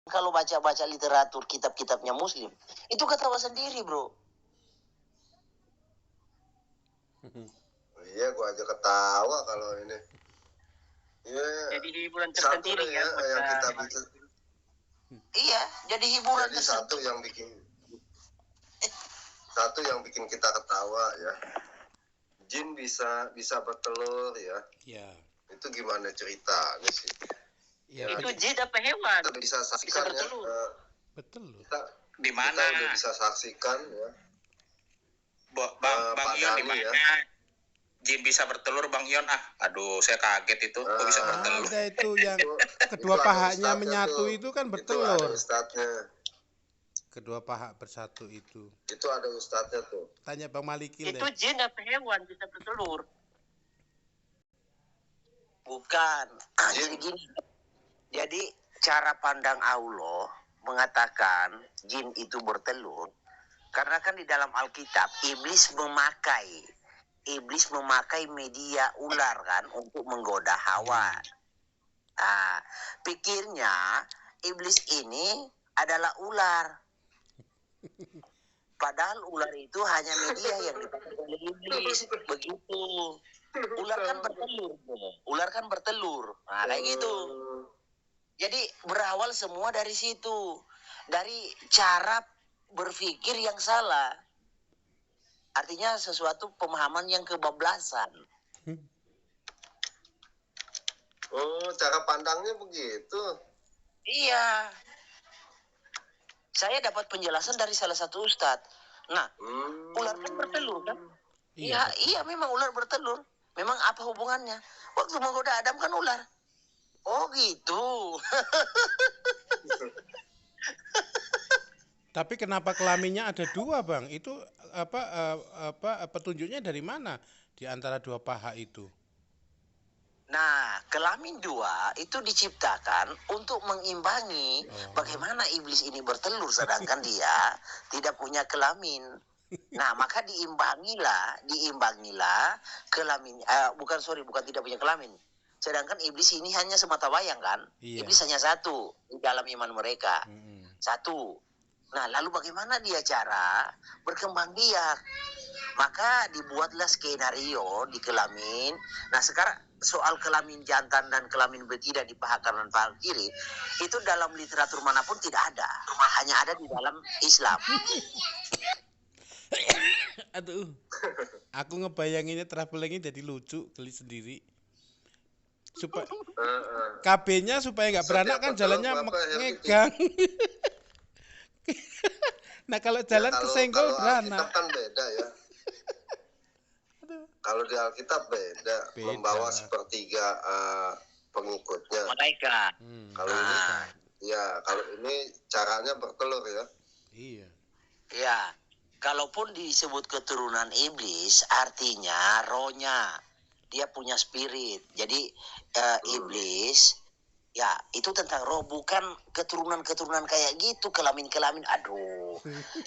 kalau baca-baca literatur kitab-kitabnya Muslim, itu ketawa sendiri, bro. Iya, gua aja ketawa kalau ini. Iya. Jadi hiburan Satu tersendiri ya yang kita bikin. Iya, jadi hiburan Jadi tersendiri. Satu yang bikin kita ketawa ya. Jin bisa bertelur ya. Iya. Itu gimana ceritanya sih? Ya, itu jin apa hewan? Kita bisa saksikan ya. Betul. Di mana? Kita udah bisa saksikan ya. Bang Ion di mana? Ya. Jin bisa bertelur, Bang Ion. Aduh, saya kaget itu. Kok bisa bertelur? Ada itu yang kedua pahanya menyatu itu kan bertelur. Itu ada ustadznya. Kedua paha bersatu itu. Itu ada ustadznya tuh. Tanya Bang Malikil deh. Itu jin apa hewan bisa bertelur? Bukan. Jadi gini. Jadi cara pandang Allah mengatakan jin itu bertelur. Karena kan di dalam Alkitab iblis memakai media ular kan untuk menggoda Hawa. Pikirnya iblis ini adalah ular. Padahal ular itu hanya media yang dipakai oleh iblis. Begitu. Ular kan bertelur. Nah, kayak gitu. Jadi berawal semua dari situ. Dari cara berpikir yang salah. Artinya sesuatu pemahaman yang kebablasan. Oh, cara pandangnya begitu. Iya. Saya dapat penjelasan dari salah satu ustadz. Nah, ular kan bertelur kan? Iya, memang ular bertelur. Memang apa hubungannya? Waktu menggoda Adam kan ular. Oh gitu. Tapi kenapa kelaminnya ada dua, Bang? Itu petunjuknya dari mana di antara dua paha itu? Nah, kelamin dua itu diciptakan untuk mengimbangi bagaimana iblis ini bertelur sedangkan dia tidak punya kelamin. Nah, maka diimbangilah kelamin. Bukan tidak punya kelamin. Sedangkan iblis ini hanya semata wayang kan? Iya. Iblis hanya satu di dalam iman mereka. Satu. Nah, lalu bagaimana dia cara berkembang biak? Maka dibuatlah skenario di kelamin. Nah, sekarang soal kelamin jantan dan kelamin betina di paha kanan dan paha kiri itu dalam literatur manapun tidak ada. Hanya ada di dalam Islam. Aduh, aku ngebayanginnya travelingnya jadi lucu, geli sendiri. Supaya KB-nya supaya nggak beranak kan jalannya ngegang. Nah kalau jalan kesenggol beranak. Kan beda ya. Kalau di Alkitab beda. Membawa sepertiga pengikutnya. Malaikat. Kalau ini, kalau ini caranya bertelur ya. Iya. Ya, kalaupun disebut keturunan iblis, artinya rohnya dia punya spirit. Jadi iblis. Ya, itu tentang roh, bukan keturunan-keturunan kayak gitu, kelamin-kelamin. Aduh.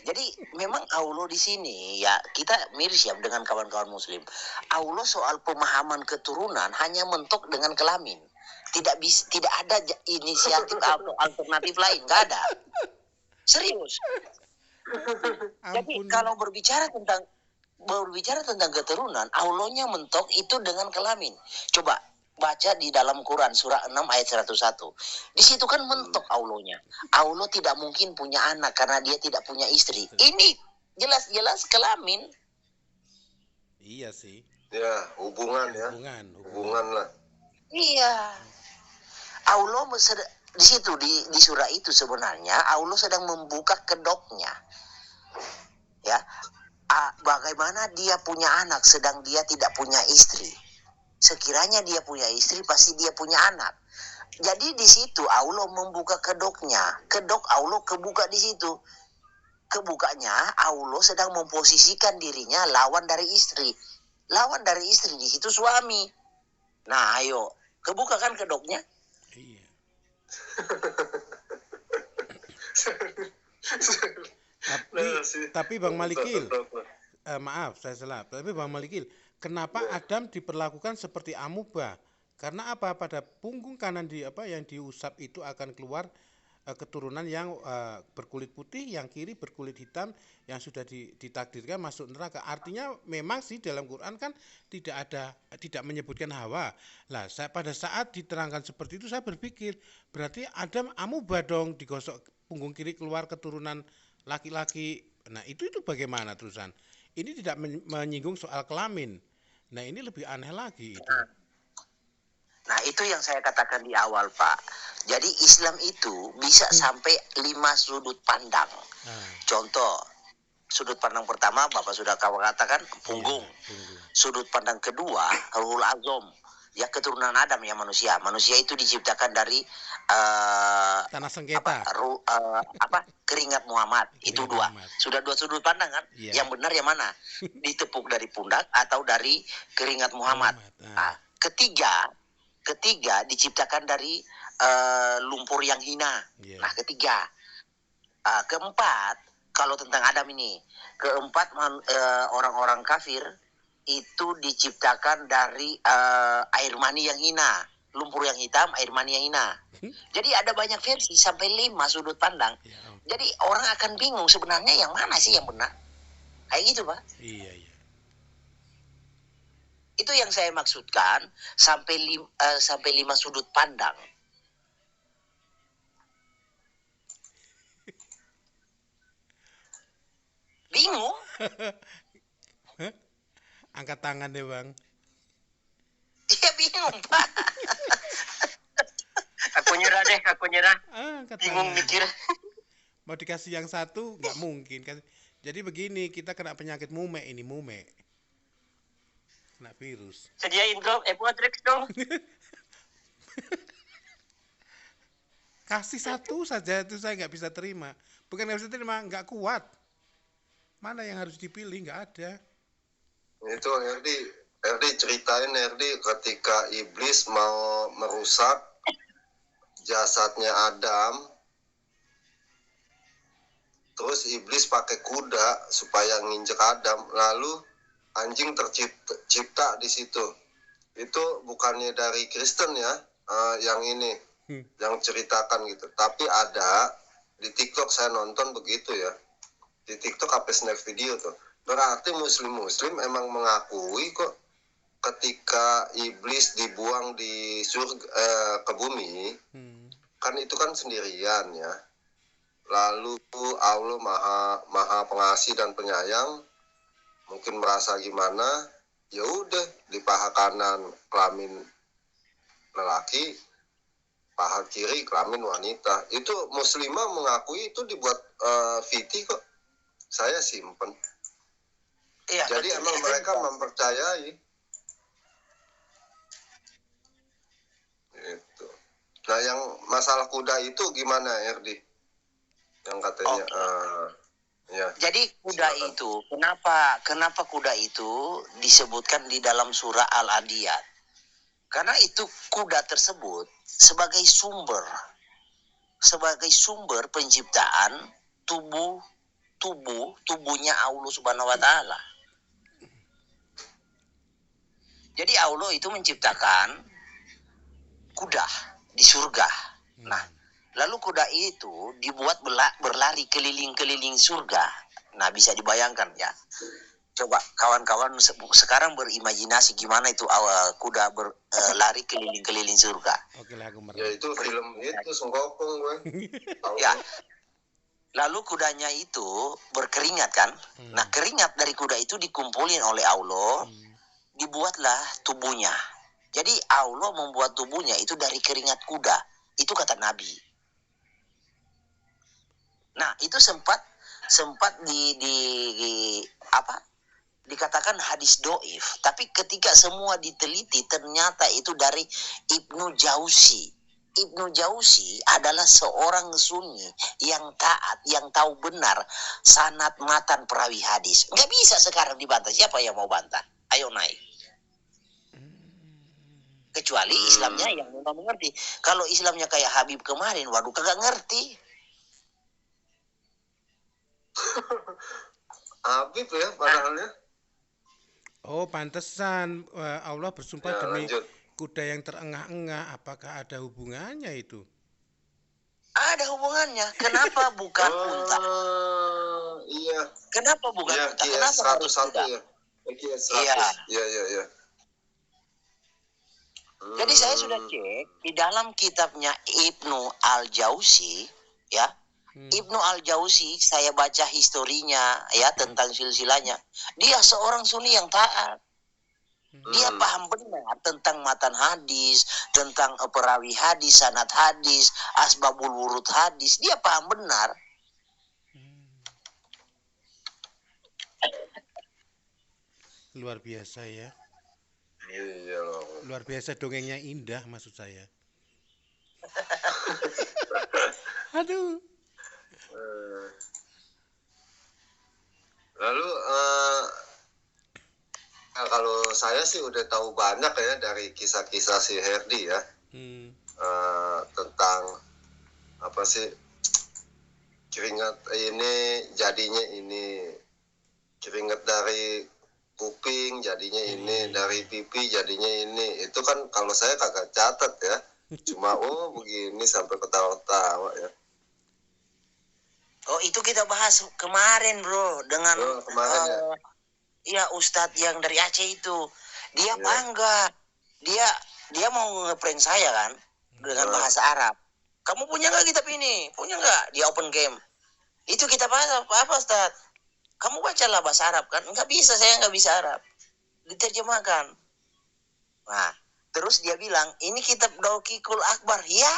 Jadi memang Allah di sini ya kita miris ya dengan kawan-kawan muslim. Allah soal pemahaman keturunan hanya mentok dengan kelamin. Tidak ada inisiatif atau alternatif lain, enggak ada. Serius. Jadi kalau berbicara tentang keturunan, Allahnya mentok itu dengan kelamin. Coba baca di dalam Quran surah 6 ayat 101. Di situ kan mentok Allahnya. Allah tidak mungkin punya anak karena dia tidak punya istri. Ini jelas-jelas kelamin. Iya sih. Ya, hubungan lah. Iya. Allah di situ di surah itu sebenarnya Allah sedang membuka kedoknya. Ya. Bagaimana dia punya anak sedang dia tidak punya istri. Sekiranya dia punya istri, pasti dia punya anak. Jadi di situ Allah membuka kedoknya. Kedok Allah kebuka di situ. Kebukanya Allah sedang memposisikan dirinya lawan dari istri. Lawan dari istri di situ suami. Nah, ayo, kebuka kan kedoknya? Iya. Tapi Bang Malikil, maaf saya salah. Tapi Bang Malikil, kenapa Adam diperlakukan seperti amuba? Karena apa? Pada punggung kanan yang diusap itu akan keluar keturunan yang berkulit putih, yang kiri berkulit hitam, yang sudah ditakdirkan masuk neraka. Artinya memang sih dalam Quran kan tidak menyebutkan Hawa. Lah, pada saat diterangkan seperti itu saya berpikir berarti Adam amuba dong, digosok punggung kiri keluar keturunan laki-laki. Nah, itu bagaimana terusan? Ini tidak menyinggung soal kelamin. Nah, ini lebih aneh lagi itu. Nah, itu yang saya katakan di awal, Pak. Jadi Islam itu bisa sampai 5 sudut pandang. Contoh, sudut pandang pertama Bapak sudah katakan punggung. Sudut pandang kedua Ruhul Azom, ya keturunan Adam ya manusia. Manusia itu diciptakan dari tanah sengketa. Keringat Muhammad. Itu dua. Sudah 2 sudut pandang kan? Yang benar yang mana? Ditepuk dari pundak atau dari keringat Muhammad. Nah, ketiga diciptakan dari lumpur yang hina. Nah, ketiga. Keempat, kalau tentang Adam ini, keempat orang-orang kafir itu diciptakan dari air mani yang hina, lumpur yang hitam, air mani yang hina. Jadi ada banyak versi sampai 5 sudut pandang. Jadi orang akan bingung sebenarnya yang mana sih yang benar. Kayak gitu, Pak. Iya. Itu yang saya maksudkan sampai 5 sudut pandang. Bingung? Angkat tangan deh, Bang. Iya, bingung, Pak. Aku nyerah. Bingung mikir. Mau dikasih yang satu nggak mungkin. Jadi begini, kita kena penyakit mume. Kena virus. Sediain dong, Epoatrix dong. Kasih satu saja itu saya nggak bisa terima. Bukan nggak bisa terima, nggak kuat. Mana yang harus dipilih, nggak ada. Itu Erdi ceritain ketika iblis mau merusak jasadnya Adam, terus iblis pakai kuda supaya nginjek Adam, lalu anjing tercipta di situ. Itu bukannya dari Kristen ya, yang ini, yang ceritakan gitu. Tapi ada di TikTok saya nonton begitu ya. Di TikTok apa snap video tuh. Berarti muslim emang mengakui kok ketika iblis dibuang di surga ke bumi, kan itu kan sendirian ya. Lalu Allah maha pengasih dan penyayang, mungkin merasa gimana, ya udah di paha kanan kelamin lelaki, paha kiri kelamin wanita. Itu muslimah mengakui itu dibuat VT kok. Saya simpen. Iya, jadi betul. Emang mereka mempercayai. Itu. Nah, yang masalah kuda itu gimana, Erdi? Yang katanya, ya. Jadi kuda itu, kenapa kuda itu disebutkan di dalam surah Al-Adiyat? Karena itu kuda tersebut sebagai sumber penciptaan tubuhnya Allah Subhanahu wa taala. Jadi Allah itu menciptakan kuda di surga. Nah, lalu kuda itu dibuat berlari keliling-keliling surga. Nah, bisa dibayangkan ya. Coba kawan-kawan sekarang berimajinasi gimana itu kuda berlari keliling-keliling surga. Oke lah, aku ya itu film itu Sengkopong gue. Ya. Lalu kudanya itu berkeringat kan. Nah, keringat dari kuda itu dikumpulin oleh Allah. Dibuatlah tubuhnya. Jadi Allah membuat tubuhnya itu dari keringat kuda. Itu kata Nabi. Nah, itu sempat dikatakan hadis doif. Tapi ketika semua diteliti ternyata itu dari Ibnu Jauzi. Ibnu Jauzi adalah seorang sunni yang taat, yang tahu benar sanad matan perawi hadis. Nggak bisa sekarang dibantah. Siapa yang mau bantah? Ayo naik. Kecuali Islamnya yang memang mengerti. Kalau Islamnya kayak Habib kemarin, waduh kagak ngerti. Habib ya padahalnya. Oh, pantesan Allah bersumpah ya, demi lanjut. kuda yang terengah-engah. Apakah ada hubungannya itu? Ada hubungannya. Kenapa bukan unta? Iya. Kenapa bukan Iya, unta? QS Kenapa harus 101 kuda? ya. QS 100. Iya. Iya. Jadi saya sudah cek di dalam kitabnya Ibnu Al-Jauzi, ya. Ibnu Al-Jauzi, saya baca historinya ya tentang silsilahnya. Dia seorang Sunni yang taat. Dia paham benar tentang matan hadis, tentang perawi hadis, sanad hadis, asbabul wurud hadis. Dia paham benar. Luar biasa ya. Iya loh. Luar biasa, dongengnya indah maksud saya. Aduh. Lalu kalau saya sih udah tahu banyak ya dari kisah-kisah si Herdi ya. Tentang apa sih, keringat ini jadinya ini, keringat dari kuping jadinya ini, dari pipi jadinya ini. Itu kan kalau saya kagak catat ya, cuma begini sampai ketawa-tawa ya. Oh, itu kita bahas kemarin, bro, dengan kemarin ya Ustadz yang dari Aceh itu. Dia bangga, dia mau ngeprank saya kan dengan bahasa Arab. Kamu punya nggak kitab ini? Punya nggak? Di open game itu kita bahas apa Ustadz? Kamu bacalah bahasa Arab kan? Nggak bisa, saya nggak bisa Arab. Diterjemahkan. Nah, terus dia bilang, ini kitab Daukikul Akbar. Ya,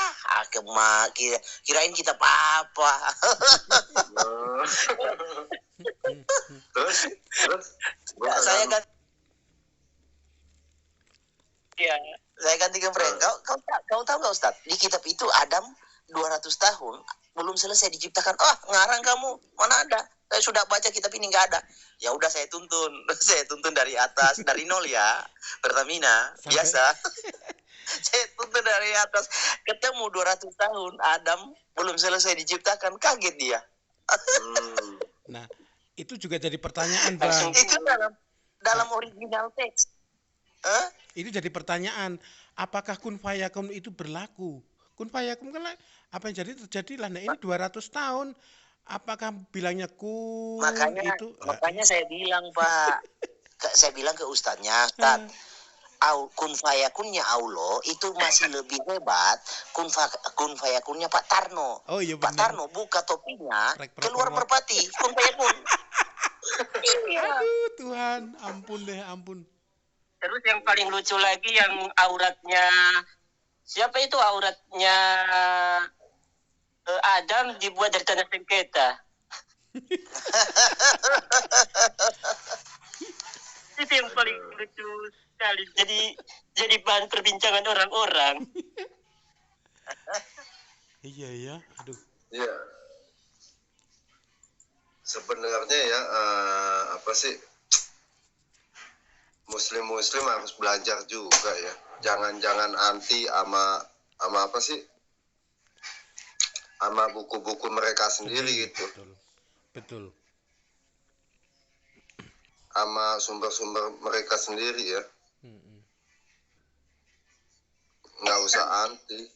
kirain kitab apa? terus saya ganti. Ya, saya ganti ke mereka. Kau tahu nggak Ustadz? Di kitab itu Adam 200 tahun belum selesai diciptakan. Ngarang kamu, mana ada? Saya sudah baca kitab ini, nggak ada. Ya udah, saya tuntun dari atas, dari nol ya, Pertamina biasa. Saya tuntun dari atas, ketemu 200 tahun Adam belum selesai diciptakan, kaget dia. Nah, itu juga jadi pertanyaan, Bang. Itu dalam original teks. Itu jadi pertanyaan, apakah kun fayakun itu berlaku? Kun fayakun kan apa yang jadi terjadilah. Nah, ini 200 tahun. Apakah bilangnya kun itu? Makanya saya bilang, Pak. Saya bilang ke ustadznya, Ustadz, kun fayakunnya Allah itu masih lebih hebat kun fayakunnya Pak Tarno. Oh, iya, Pak Tarno buka topinya, keluar merpati, kun fayakun. Aduh, Tuhan, ampun deh, ampun. Terus yang paling lucu lagi yang auratnya, siapa itu auratnya Adam dibuat dari tanah sengketa. Itu yang paling lucu sekali. Jadi bahan perbincangan orang-orang. Iya ya, aduh. Iya. Sebenarnya ya apa sih, Muslim harus belajar juga ya. Jangan anti sama apa sih, sama buku-buku mereka sendiri gitu. Betul. Sama sumber-sumber mereka sendiri ya. Nggak usah anti.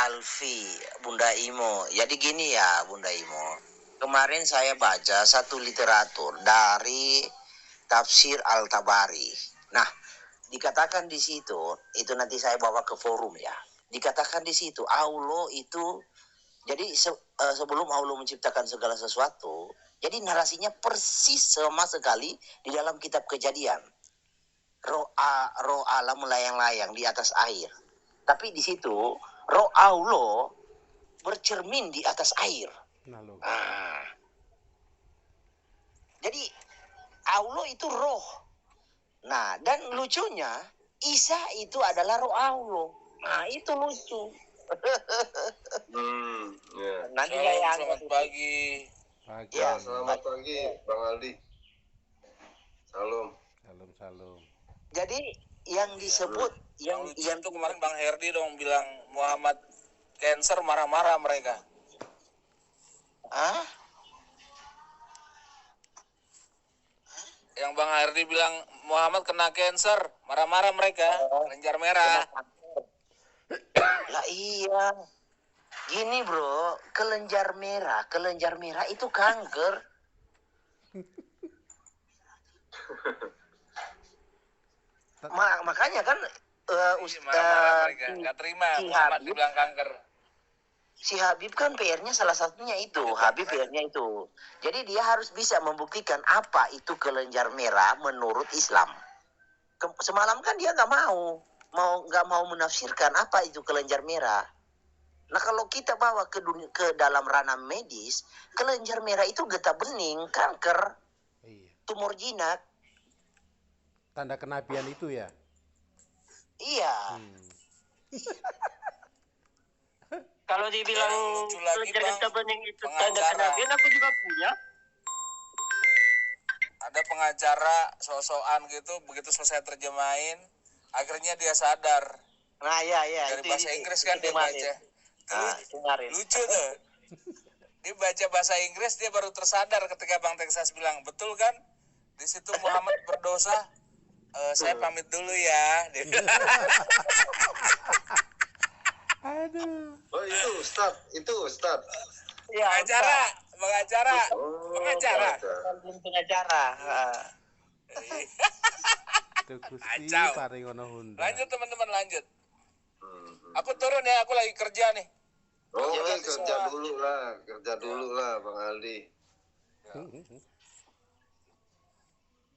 Alfi, Bunda Imo. Jadi gini ya, Bunda Imo. Kemarin saya baca satu literatur dari Tafsir Al-Tabari. Nah, dikatakan di situ, itu nanti saya bawa ke forum ya. Dikatakan di situ, Allah itu, jadi sebelum Allah menciptakan segala sesuatu, jadi narasinya persis sama sekali di dalam kitab Kejadian. Roh Allah melayang-layang di atas air. Tapi di situ, roh Allah bercermin di atas air. Jadi Allah itu roh. Nah, dan lucunya Isa itu adalah roh Allah. Nah, itu lucu. Nanti selamat pagi. Ya, selamat pagi Bang Aldi. Salam. Jadi yang disebut yang itu kemarin Bang Herdi dong bilang Muhammad cancer, marah-marah mereka. Yang Bang Herdi bilang Muhammad kena cancer, marah-marah mereka, kelenjar merah. Lah iya. Gini bro, kelenjar merah itu kanker. Makanya kan marah-marah mereka, nggak terima si Muhammad Habib, dibilang kanker. si Habib kan PR-nya salah satunya itu, Habib PR-nya itu. Jadi dia harus bisa membuktikan apa itu kelenjar merah menurut Islam. Semalam kan dia nggak mau menafsirkan apa itu kelenjar merah. Nah kalau kita bawa ke dalam ranah medis, kelenjar merah itu getah bening, kanker, Iya. tumor jinak. Tanda kenabian itu ya. Iya. Kalau dibilang lucu lagi, kelenjar Bang. getah bening itu tanda Pengacara. kenabian, aku juga punya. Ada pengacara sosokan gitu, begitu selesai terjemahin, akhirnya dia sadar. Nah ya Dari bahasa Inggris kan dia baca. Kemarin. Lucu tuh. Dia baca bahasa Inggris, dia baru tersadar ketika Bang Texas bilang, betul kan? Di situ Muhammad berdosa. Saya pamit dulu ya. Dia bilang. Aduh. Oh itu Ustad. Iya, pengacara. Oh, Pengacara. pengacara. Itu Gusti Kacau. paringono hunda. Lanjut teman-teman, lanjut. Aku turun ya, aku lagi kerja nih. Oke, kerja dulu lah Bang Aldi.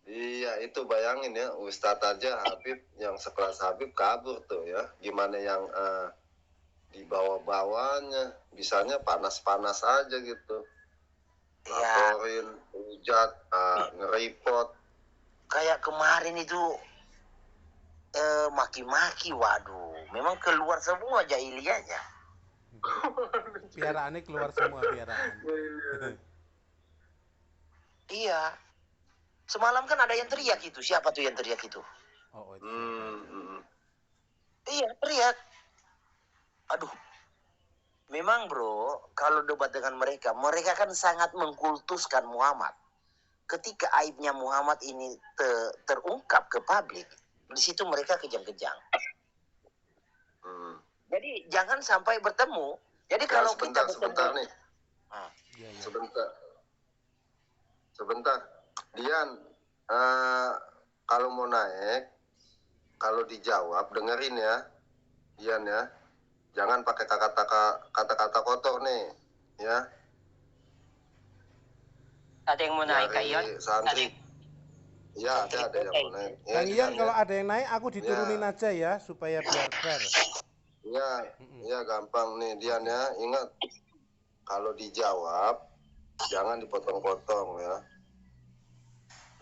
Iya, itu bayangin ya, Ustadz aja Habib yang sekelas Habib kabur tuh ya. Gimana yang di bawah-bawahnya, bisanya panas-panas aja gitu. Laporin, hujat, nge-report. Kayak kemarin itu maki-maki, waduh, memang keluar semua jahiliyahnya. Piaraannya keluar semua piaraan. Iya. Semalam kan ada yang teriak itu. Siapa tuh yang teriak itu? Oh, itu. Iya, teriak. Aduh. Memang bro, kalau debat dengan mereka kan sangat mengkultuskan Muhammad. Ketika aibnya Muhammad ini terungkap ke publik, di situ mereka kejang-kejang. Jadi jangan sampai bertemu. Jadi kalau kita sebentar nih. Ya. Sebentar. Dian, kalau mau naik, kalau dijawab dengerin ya, Dian ya. Jangan pakai kata-kata kotor nih, ya. Ada yang mau naik, Kak Ion? Santri. Iya, ada yang mau naik. Ya, Kang Ian, kalau ada yang naik aku diturunin Ya. aja ya supaya biar fair. Iya gampang nih Dian ya. Ingat, kalau dijawab jangan dipotong-potong ya.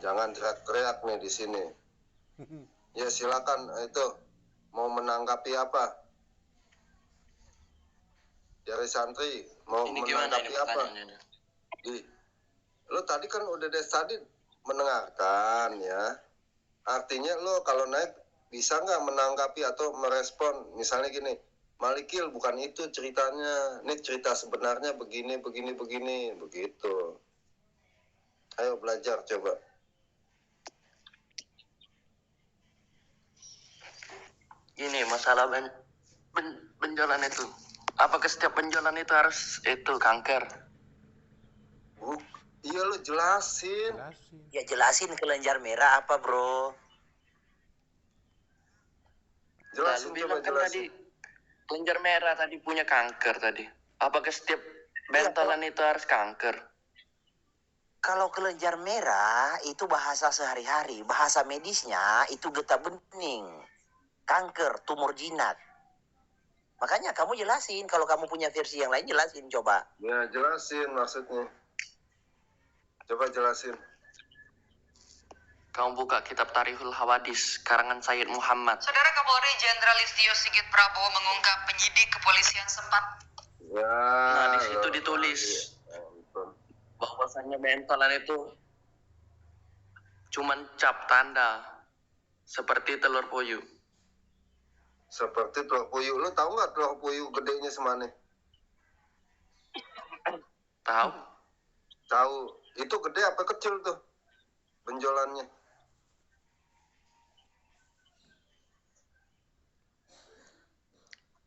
Jangan teriak-teriak nih di sini. Ya silakan, itu mau menanggapi apa? Dari santri mau Ini gimana ini menanggapi apa? Lo tadi kan udah dari tadi mendengarkan ya. Artinya lo kalau naik bisa nggak menanggapi atau merespon, misalnya gini, Malikil bukan itu ceritanya, ini cerita sebenarnya begini begitu. Ayo belajar coba. Gini, masalah benjolan itu. Apakah setiap benjolan itu harus kanker? Iya lo jelasin. Ya jelasin kelenjar merah apa bro. Jelasin Lalu coba bilang kan jelasin. tadi kelenjar merah tadi punya kanker tadi. Apakah setiap bentolan itu harus kanker? Kalau kelenjar merah itu bahasa sehari-hari, bahasa medisnya itu getah bening, kanker, tumor jinak. Makanya kamu jelasin, kalau kamu punya versi yang lain jelasin coba. Ya jelasin maksudnya. Coba jelasin. Kamu buka kitab Tarikhul Hawadis karangan Sayyid Muhammad. Saudara Kapolri Jenderal Listio Sigit Prabowo mengungkap penyidik kepolisian sempat. Ya. Nah, di situ ditulis bahwasannya bentolan itu cuman cap tanda seperti telur puyuh. Seperti telur puyuh. Lo tahu nggak telur puyuh gedenya semana? Tahu? Tahu. Itu gede apa kecil tuh benjolannya?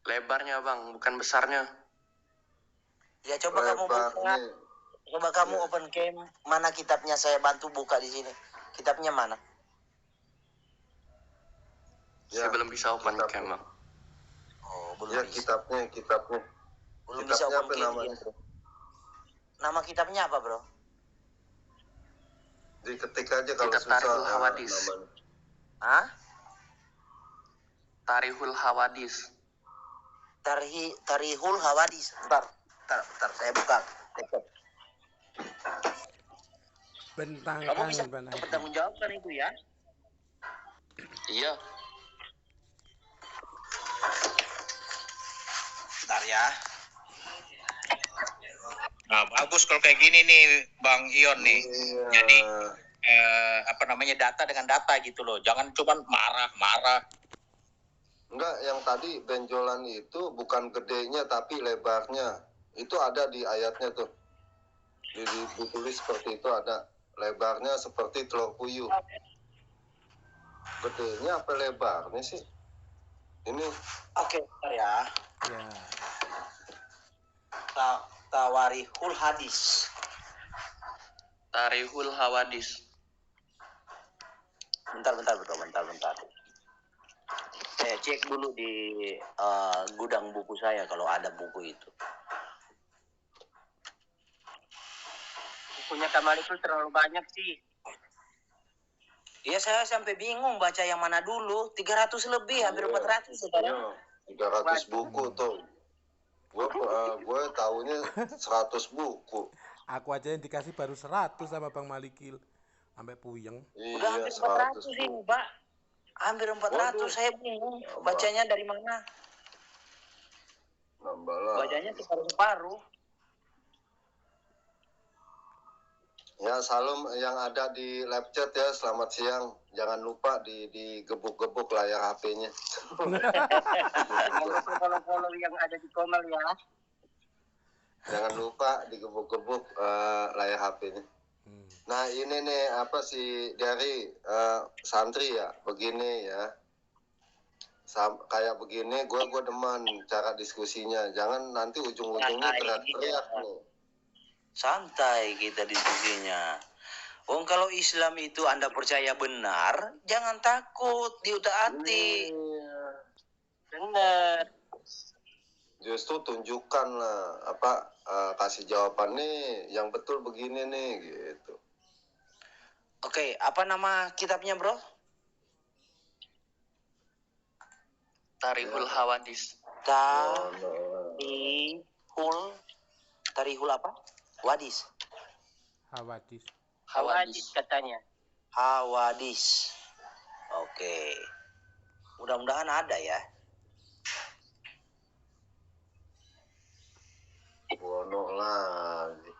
Lebarnya bang, bukan besarnya. Ya coba kamu buka. Lebarnya. Coba kamu Ya. open cam. Mana kitabnya, saya bantu buka di sini. Kitabnya mana? Saya belum bisa open kitabnya. cam bang. Oh, belum Ya, bisa. kitabnya. Belum bisa Kitabnya open apa cam. namanya? Bro. Nama kitabnya apa, Bro? Diketik aja kalau Kitab susah Tarihul Hawadis. namanya. Hah? Tarihul Hawadis. Tarihul Hawadis. Bentar, saya buka. Bentang Kamu bisa angin Bang Haji. bertanggung jawabkan itu ya? Iya. Bentar ya. Nah, bagus kalau kayak gini nih Bang Ion nih. Iya. Jadi data dengan data gitu loh. Jangan cuman marah-marah. Enggak, yang tadi benjolan itu bukan gedenya tapi lebarnya. Itu ada di ayatnya tuh. Ditulis seperti itu ada. Lebarnya seperti telur puyuh. Gedenya apa lebarnya sih? Ini Oke, bentar ya. Ya. Tawarihul Hadis. Tarihul Hawadis. Bentar, Bro. Bentar. Saya cek dulu di gudang buku saya kalau ada buku itu. Bukunya Kamal itu terlalu banyak sih. Iya, saya sampai bingung baca yang mana dulu. 300 lebih, hampir 400 sekarang. 300 buku tuh. Gue tahunya 100 buku. Aku aja yang dikasih baru 100 sama Bang Malikil. Sampai puyeng. Udah hampir 100 400 ini, Pak. Hampir 400, Waduh. saya bingung. Bacanya dari mana? Nambah lah. Bacanya separuh-separuh. Ya, salam yang ada di live chat ya, selamat siang. Jangan lupa digebuk-gebuk layar HP-nya. Jangan lupa follow-follow yang ada di Komal ya. Jangan lupa digebuk-gebuk layar HP-nya. Nah, ini nih apa sih dari santri ya, begini ya. Kayak begini gue demen cara diskusinya. Jangan nanti ujung-ujungnya teriak-teriak nih. Santai kita diskusinya. Kalau Islam itu Anda percaya benar, jangan takut, diutak-atik. Bener. Justru tunjukkan lah kasih jawaban nih yang betul begini nih gitu. Oke, apa nama kitabnya, Bro? Tarihul Hawadis. Tarihul apa? Wadis. Hawadis. Hawadis katanya. Hawadis. Oke. Mudah-mudahan ada ya. Bono lagi.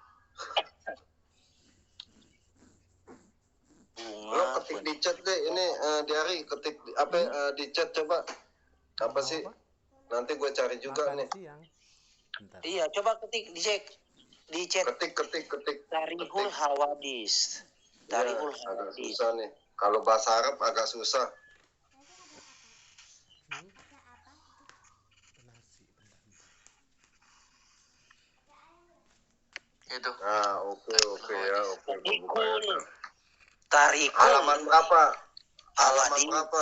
Lo ketik di chat deh ini Diari ketik di chat coba. Apa sih? Nanti gue cari juga Makan nih. siang. Bentar. Iya, coba ketik di chat Ketik. Tarihul Hawadis. Tarihul Ya, agak Hawadis. susah nih. Kalau bahasa Arab agak susah. Itu. Nah, oke ya, oke. Tarihul Halaman berapa? Halaman Hawadis. berapa?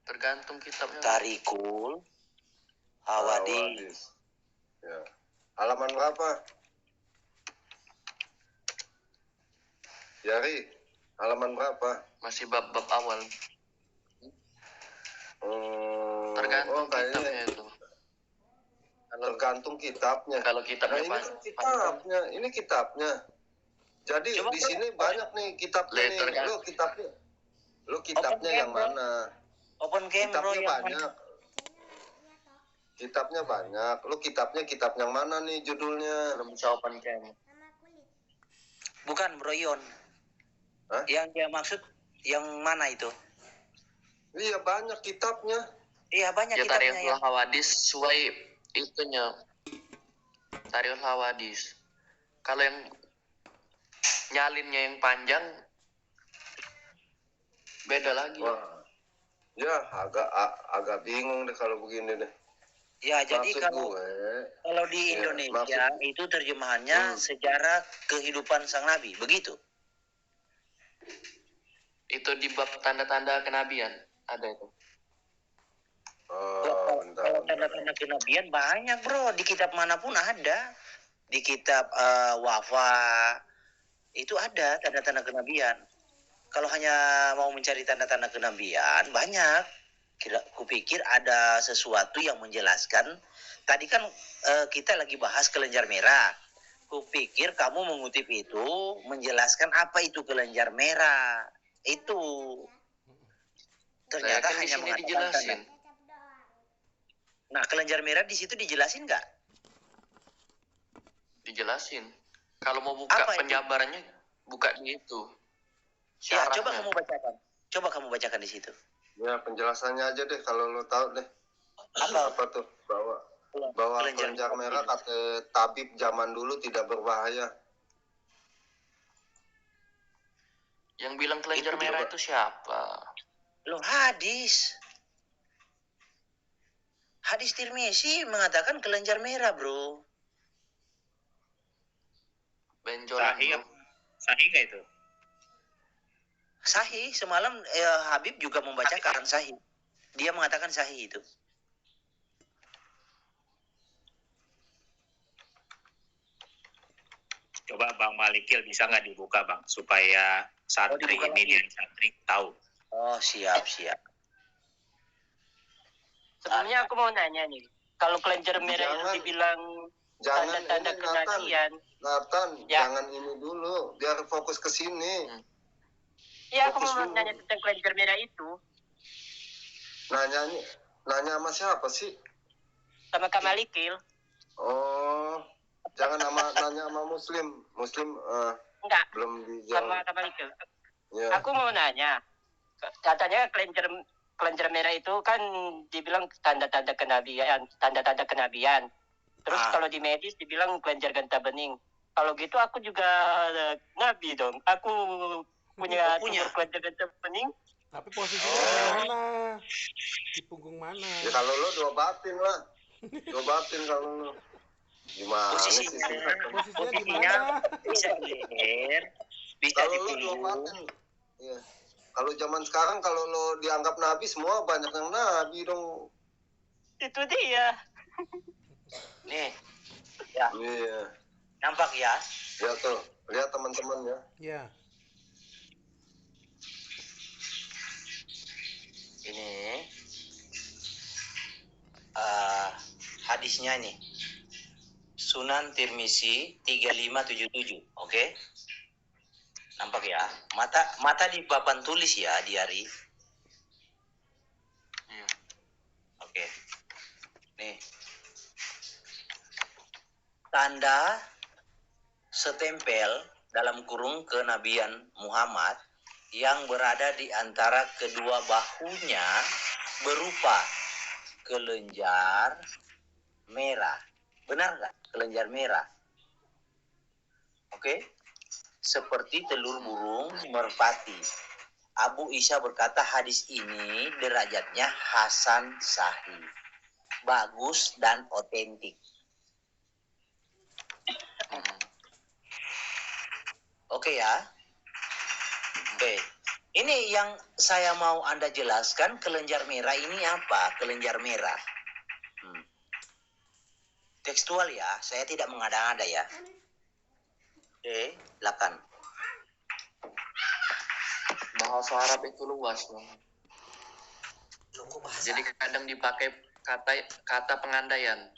Tergantung kitabnya. Tarihul Hawadis. Ya. Halaman berapa? Yari, halaman berapa? Masih bab-bab awal. Tergantung kayaknya kitabnya itu. tergantung kitabnya. Kalau kitabnya Nah, ini kitabnya. Jadi Coba, di sini banyak nih kitabnya nih. Letter, kan? Lu kitabnya yang mana? Open cam, Bro, Kitabnya yang banyak. Kitabnya banyak. Lu kitab yang mana nih judulnya? Belum bisa open cam. bukan, Bro Ion. Hah? Yang dia maksud yang mana itu? Iya, banyak kitabnya. Iya, banyak Ya kitabnya Tarihul yang Hawadis sesuai itunya. Tarihul Hawadis. Kalau yang nyalinnya yang panjang beda lagi. Wah. Ya, agak bingung deh kalau begini deh. Ya, jadi Maksud kalau di ya, Indonesia itu terjemahannya sejarah kehidupan sang nabi, begitu. Itu di bab tanda-tanda kenabian ada itu. Kalau tanda-tanda kenabian banyak, bro, di kitab manapun ada. Di kitab Wafa itu ada tanda-tanda kenabian. Kalau hanya mau mencari tanda-tanda kenabian banyak. Kupikir ada sesuatu yang menjelaskan. Tadi kan kita lagi bahas kelenjar merah. Kupikir kamu mengutip itu menjelaskan apa itu kelenjar merah. Itu ternyata Kan hanya di sini mengatakan dijelasin. tanda. Nah, kelenjar merah di situ dijelasin nggak? Dijelasin. Kalau mau buka Apa itu? penjabarannya, buka di itu. Ya, Syarahnya. coba kamu bacakan. Coba kamu bacakan di situ. Ya, penjelasannya aja deh kalau lo tahu deh. Apa tuh? Bahwa kelenjar merah kata tabib zaman dulu tidak berbahaya. Yang bilang kelenjar merah itu siapa? Loh, hadis. Hadis Tirmizi mengatakan kelenjar merah, bro. Benjolan Sahih, lu. sahih nggak itu? Sahih, semalam Habib juga membacakan sahih. Dia mengatakan sahih itu. Coba Bang Malikil bisa nggak dibuka Bang supaya santri dibuka ini lagi. dan santri tahu. Oh, siap. Sebenarnya aku mau nanya nih, kalau kelenjar merah itu dibilang tanda-tanda kenabian, Nathan, ya. jangan ini dulu, biar fokus ke sini. Ya aku Fokus mau dulu. nanya tentang kelenjar merah itu Nanya sama siapa sih? sama Kamalikil. Oh, jangan nanya sama Muslim. Enggak, Belum sama dijawab. Kamalikil. Ya. Aku mau nanya, katanya kelenjar merah itu kan dibilang tanda-tanda kenabian. Terus kalau di medis dibilang kelenjar getah bening. Kalau gitu aku juga nabi dong. Aku punya tumor kelenjar getah bening. Tapi posisinya di mana? Di punggung mana? Ya kalau lo diobatin lah. Diobatin kalau lo. Gimana sih? Posisinya di mana? Bisa di leher, bisa Kalau di lo punggung. diobatin. Ya. Kalau zaman sekarang kalau lo dianggap nabi, semua banyak yang nabi dong. Itu dia. Nih, ya, Iya. nampak ya? Ya tuh, lihat teman-teman ya. Ya. Ini hadisnya nih. Sunan Tirmizi 3577, oke? Nampak ya? Mata di papan tulis ya, diari. Iya. Oke. Nih. Tanda setempel dalam kurung kenabian Muhammad yang berada di antara kedua bahunya berupa kelenjar merah. Benar nggak? Kelenjar merah. Oke? Seperti telur burung merpati. Abu Isa berkata hadis ini derajatnya hasan sahih. Bagus dan otentik. Oke ya? Oke. Ini yang saya mau Anda jelaskan, kelenjar merah ini apa? Kelenjar merah. Tekstual ya, saya tidak mengada-ngada ya. Oke, silakan. Bahasa Arab itu luas, Bang. Jadi kadang dipakai kata pengandaian.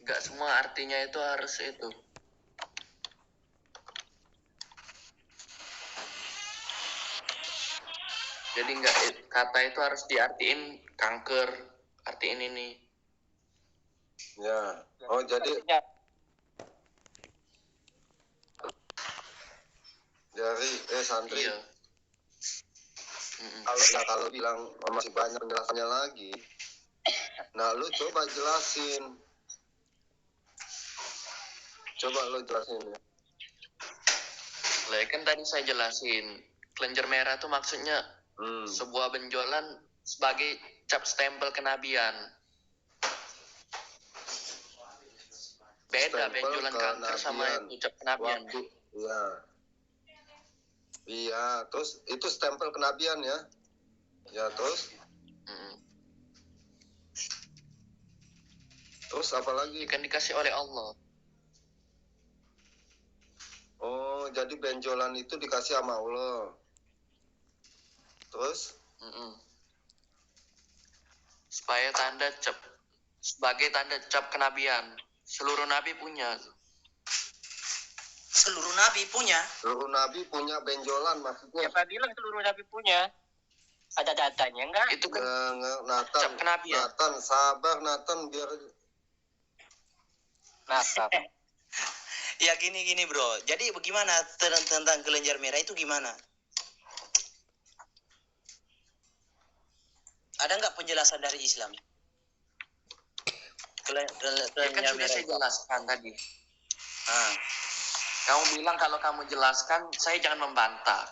Enggak semua artinya itu harus itu. Jadi enggak, kata itu harus diartiin kanker, artiin ini. Ya. Oh, jadi dari santri. Iya. Kalau bilang masih banyak penjelasannya lagi. Nah, lu coba jelasin. Coba lu jelasin ya. Lah kan tadi saya jelasin, kelenjar merah itu maksudnya Sebuah benjolan sebagai cap stempel kenabian. Beda Stempel benjolan kanker sama kenabian. itu cap kenabian. Iya. Iya, terus itu stempel kenabian ya. Ya, terus terus apa lagi? Ikan dikasih oleh Allah. Oh, jadi benjolan itu dikasih sama Allah. Terus? Supaya tanda cap, sebagai tanda cap kenabian. Seluruh nabi punya. Seluruh nabi punya. Seluruh nabi punya benjolan maksudnya. Siapa bilang seluruh nabi punya? Ada datanya enggak? Itu kan Nathan, cap kenabian. Nathan, sabar Nathan biar Nasab. Ya gini bro. Jadi bagaimana tentang kelenjar merah itu gimana? Ada nggak penjelasan dari Islam? Ya kan sudah saya jelaskan tadi. Ah. Kamu bilang kalau kamu jelaskan, saya jangan membantah.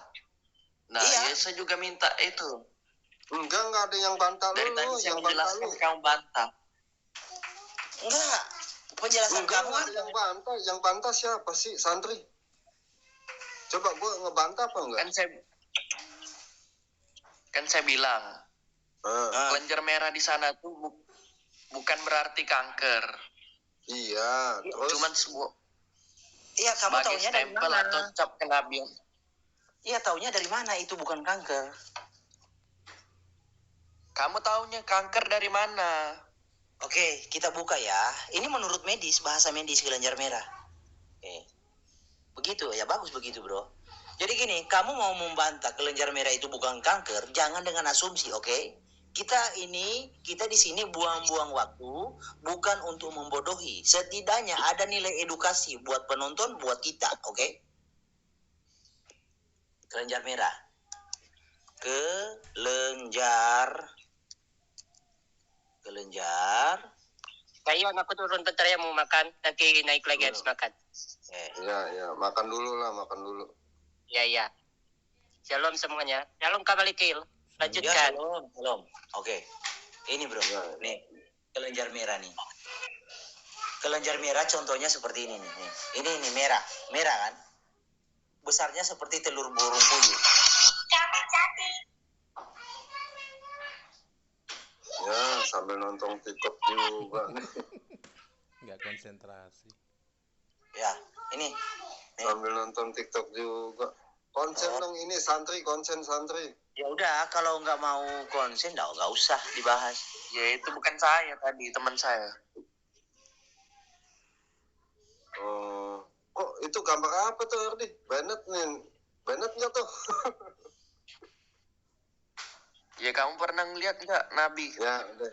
Nah, Iya. ya saya juga minta itu. enggak ada yang bantah Dari lu, tadi saya yang bantah menjelaskan, lu. kamu bantah. Enggak. Penjelasan Enggak kamu ada yang bantah siapa sih? Santri. Coba gua ngebantah apa enggak? Kan saya bilang, Ah, kelenjar merah di sana tuh bukan berarti kanker. iya, terus Cuman sebuah Iya, kamu sebagai taunya dari stempel mana? atau cap kenabian. Iya, taunya dari mana itu bukan kanker? Kamu taunya kanker dari mana? Oke, kita buka ya. Ini menurut medis, bahasa medis kelenjar merah. Oke. Begitu, ya bagus begitu bro. Jadi gini, kamu mau membantah kelenjar merah itu bukan kanker, jangan dengan asumsi, oke? Kita di sini buang-buang waktu, bukan untuk membodohi. Setidaknya ada nilai edukasi buat penonton, buat kita, oke? Kelenjar merah. Kelenjar. Kayu aku turun bentar ya mau makan, nanti naik lagi habis makan. ya, makan dulu. Ya. Shalom semuanya. Shalom Kabalikil. Ya, Lanjutkan. belum. Oke. Ini bro, nih kelenjar merah nih. Kelenjar merah contohnya seperti ini nih. Ini merah kan? Besarnya seperti telur burung puyuh. Ya, sambil nonton TikTok juga nih. Nggak konsentrasi. Ya, ini. Sambil nonton TikTok juga. Konsen dong ini konsen santri. Ya udah, kalau nggak mau konsen, nggak usah dibahas. Ya itu bukan saya tadi, teman saya. Oh, kok itu gambar apa tuh Erdi? Bennett nggak tuh? Ya kamu pernah ngeliat nggak Nabi? Ya, udah.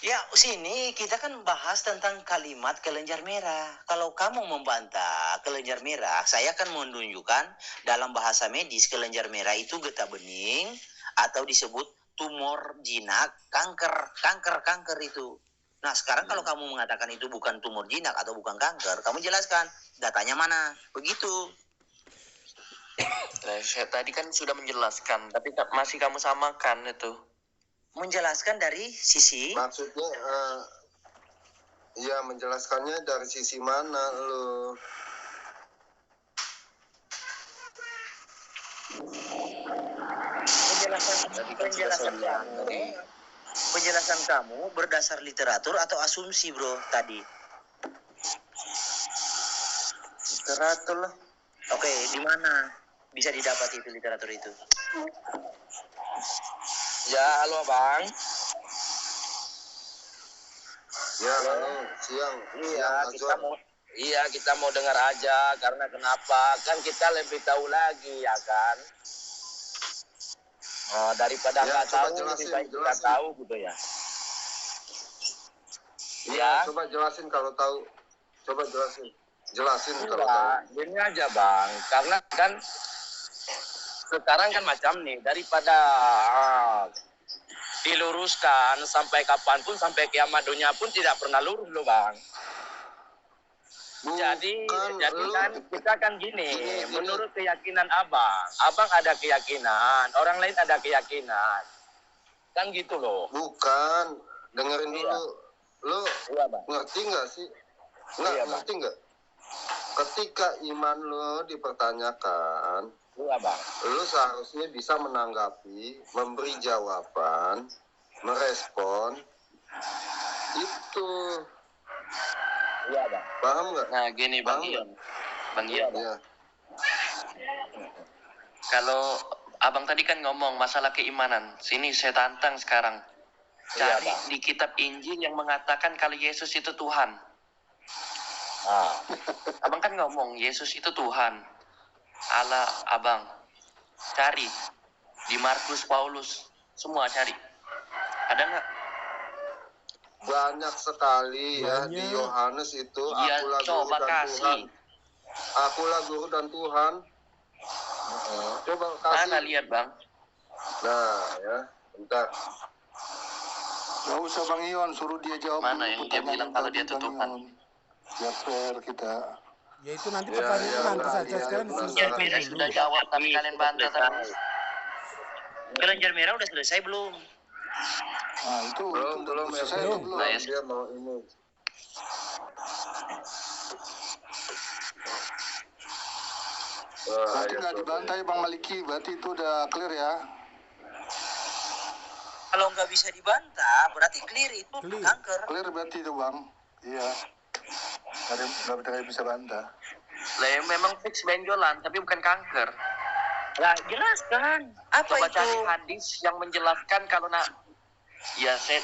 Ya, sini kita kan bahas tentang kalimat kelenjar merah. Kalau kamu membantah kelenjar merah, saya akan menunjukkan dalam bahasa medis kelenjar merah itu getah bening atau disebut tumor jinak, kanker itu. Nah, sekarang kalau kamu mengatakan itu bukan tumor jinak atau bukan kanker, kamu jelaskan datanya mana. Begitu. Nah, saya tadi kan sudah menjelaskan, tapi masih kamu samakan itu. Menjelaskan dari sisi Maksudnya iya, menjelaskannya dari sisi mana lu? penjelasan kamu berdasar literatur atau asumsi bro tadi. Literatur lah. Oke, di mana bisa didapat itu literatur itu? Ya, halo Bang. Ya, halo, siang. Kita mau dengar aja karena kenapa? Kan kita lebih tahu lagi ya kan. Daripada Ya, nggak coba tahu lebih baik kita jelasin. tahu gitu ya. Iya, coba jelasin kalau tahu. Coba jelasin kalau tahu. Enggak, gini aja Bang. Karena kan sekarang kan macam nih, daripada diluruskan sampai kapanpun, sampai kiamat dunia pun tidak pernah lurus loh Bang. Jadi Bukan, lu kan kita kan gini, Gini. menurut keyakinan abang ada keyakinan, orang lain ada keyakinan, kan gitu loh. bukan, dengerin Iya. dulu. Lu Iya bang. ngerti nggak sih? Nggak, Iya, Bang. ngerti nggak? Ketika iman lu dipertanyakan, Iya bang. lu seharusnya bisa menanggapi, memberi jawaban, merespon, itu. Iya bang. Paham nggak? Nah, gini Bang Paham Ion. Bang Iya, Ion, Iya. kalau Abang tadi kan ngomong masalah keimanan. Sini saya tantang sekarang. Iya, Cari Bang. di kitab Injil yang mengatakan kalau Yesus itu Tuhan. Nah, Abang kan ngomong Yesus itu Tuhan. Allah Abang. Cari di Markus, Paulus, semua cari. Ada nggak? Banyak sekali ya di Banyak. Yohanes itu, Iya, akulah guru coba dan Tuhan. kasih. Akulah guru dan Tuhan. Coba kasih. Mana lihat Bang? Nah, ya, bentar. Gak usah Bang Ion, suruh dia jawab Mana dulu yang dia pertanyaan bilang kalau tadi, dia itu Bang Tuhan? Ion. Biar fair kita. Ya itu nanti Ya, pertanyaan ya, nanti ya, saja ya, sekarang ya, diselesaikan benar. Saya dulu. sudah jawab tapi kalian bantah terus. Kelenjar merah udah selesai belum? Nah itu Belum selesai ya, atau belum. belum? Nah, ya. Dia mau ini. Berarti nggak dibantah ya Bang Maliki, berarti itu udah clear ya. Kalau nggak bisa dibantah, berarti clear itu Clear. kanker. Clear berarti itu Bang. Iya. Nggak bisa bantah. Lah ya memang fix benjolan tapi bukan kanker. Lah jelaskan apa Coba itu? cari hadis yang menjelaskan kalau ya saya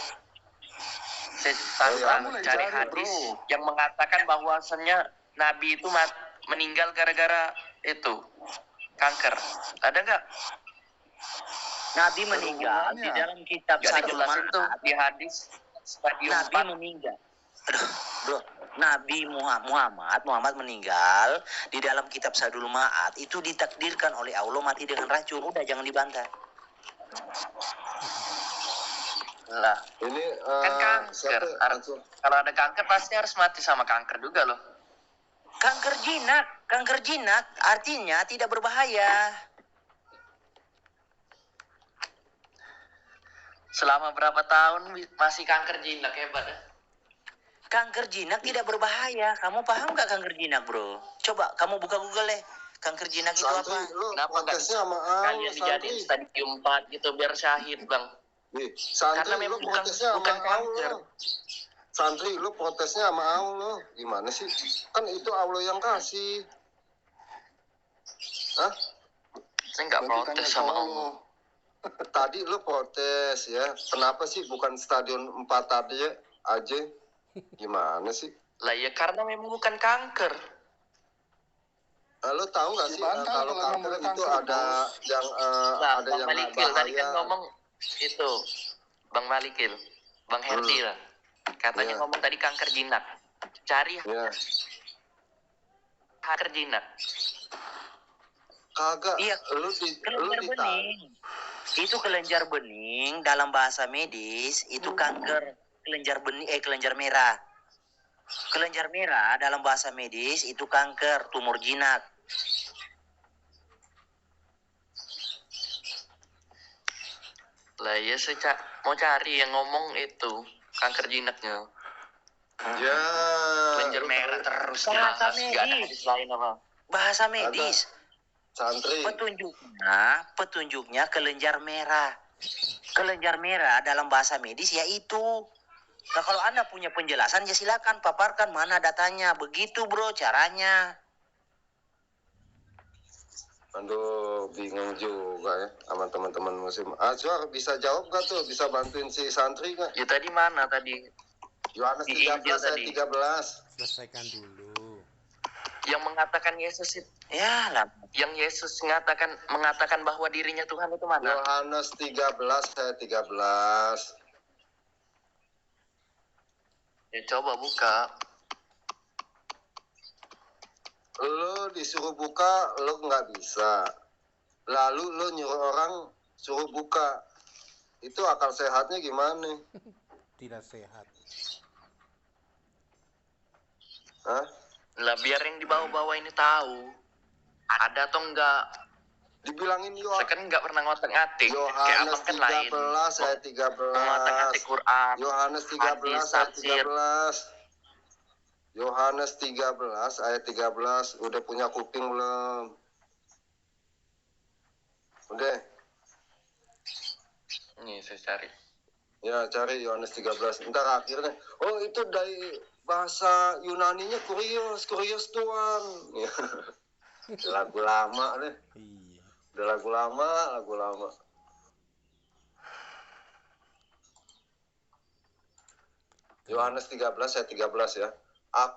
tantang mulai cari cari, hadis bro. yang mengatakan bahwasannya Nabi itu meninggal gara-gara itu kanker. Ada nggak? Nabi meninggal di hubungannya? dalam kitab Gak Sadul dijelasin tuh Ma'ad. di hadis stadium Nabi 4. meninggal. Bro, Nabi Muhammad meninggal di dalam kitab Sadul Ma'ad itu ditakdirkan oleh Allah mati dengan racun. Udah jangan dibantah. Lah, Ini kan kanker. Kalau ada kanker pasti harus mati sama kanker juga loh. Kanker jinak artinya tidak berbahaya. Selama berapa tahun masih kanker jinak, hebat ya. Kanker jinak tidak berbahaya. Kamu paham nggak kanker jinak, bro? Coba kamu buka Google deh. Kanker jinak itu Santri, apa? lu Kenapa nggak protesnya sama Allah, kalian dijadiin santri. stadium 4 gitu biar syahid bang? Nih, santri, Karena lu memang protesnya sama bukan kanker. Allah. Santri, lu protesnya sama Allah. Gimana sih? Kan itu Allah yang kasih. Hah? Saya nggak Berarti protes tanya sama ke Allah. Tadi lu protes ya. Kenapa sih bukan stadion 4 tadi aja? Gimana sih? Lah ya karena memang bukan kanker. Lu tahu nggak sih Dibantah kalau kalau kanker ngomong itu kanker, ada Bos. yang Nah, ada Bang yang nggak Malikil tadi kan bahaya. ngomong itu, Bang Malikil, Bang Herdi lah. Katanya Iya. ngomong tadi kanker jinak. Cari Ya. kanker jinak. Kagak. Iya, Lu kelenjar ditanya. bening. Itu kelenjar bening dalam bahasa medis itu kanker kelenjar merah. Kelenjar merah dalam bahasa medis itu kanker tumor jinak. Lah ya saya mau cari yang ngomong itu kanker jinaknya. Ya. Kelenjar lu merah tahu. terus Bahasa dibahas. Nggak ada medis. hadis lain apa? Bahasa medis. Santri. Petunjuknya kelenjar merah. Kelenjar merah dalam bahasa medis yaitu. Nah kalau Anda punya penjelasan ya silakan paparkan mana datanya. Begitu bro caranya. Aduh, bingung juga ya sama teman-teman muslim. Azwar bisa jawab gak tuh? Bisa bantuin si santri gak? Ya tadi mana tadi? Yohanes Di 13 Injil ayat tadi. 13. Selesaikan dulu. Yang mengatakan Yesus itu, Ya lah. yang Yesus mengatakan bahwa dirinya Tuhan itu mana? Yohanes 13 ayat 13. Ya coba buka. Lo disuruh buka, lo nggak bisa. Lalu lo nyuruh orang suruh buka. Itu akal sehatnya gimana? Tidak sehat. Hah? Lah biar yang di bawah-bawah ini tahu. Ada atau enggak? Dibilangin Saya kan nggak pernah ngotak-ngatik. Kayak Yohanes abang kan lain. 13 ayat 13. Ngotak-ngatik Quran. Yohanes 13 hadis, ayat tafsir. 13. Yohanes 13 ayat 13. Udah punya kuping belum? Udah. Nih saya cari. Ya, cari Yohanes 13. Ntar akhirnya, oh itu dari bahasa Yunaninya kurios Tuhan. Lagu lama deh. Iya. Udah lagu lama. Yohanes 13 ayat 13 ya. Aku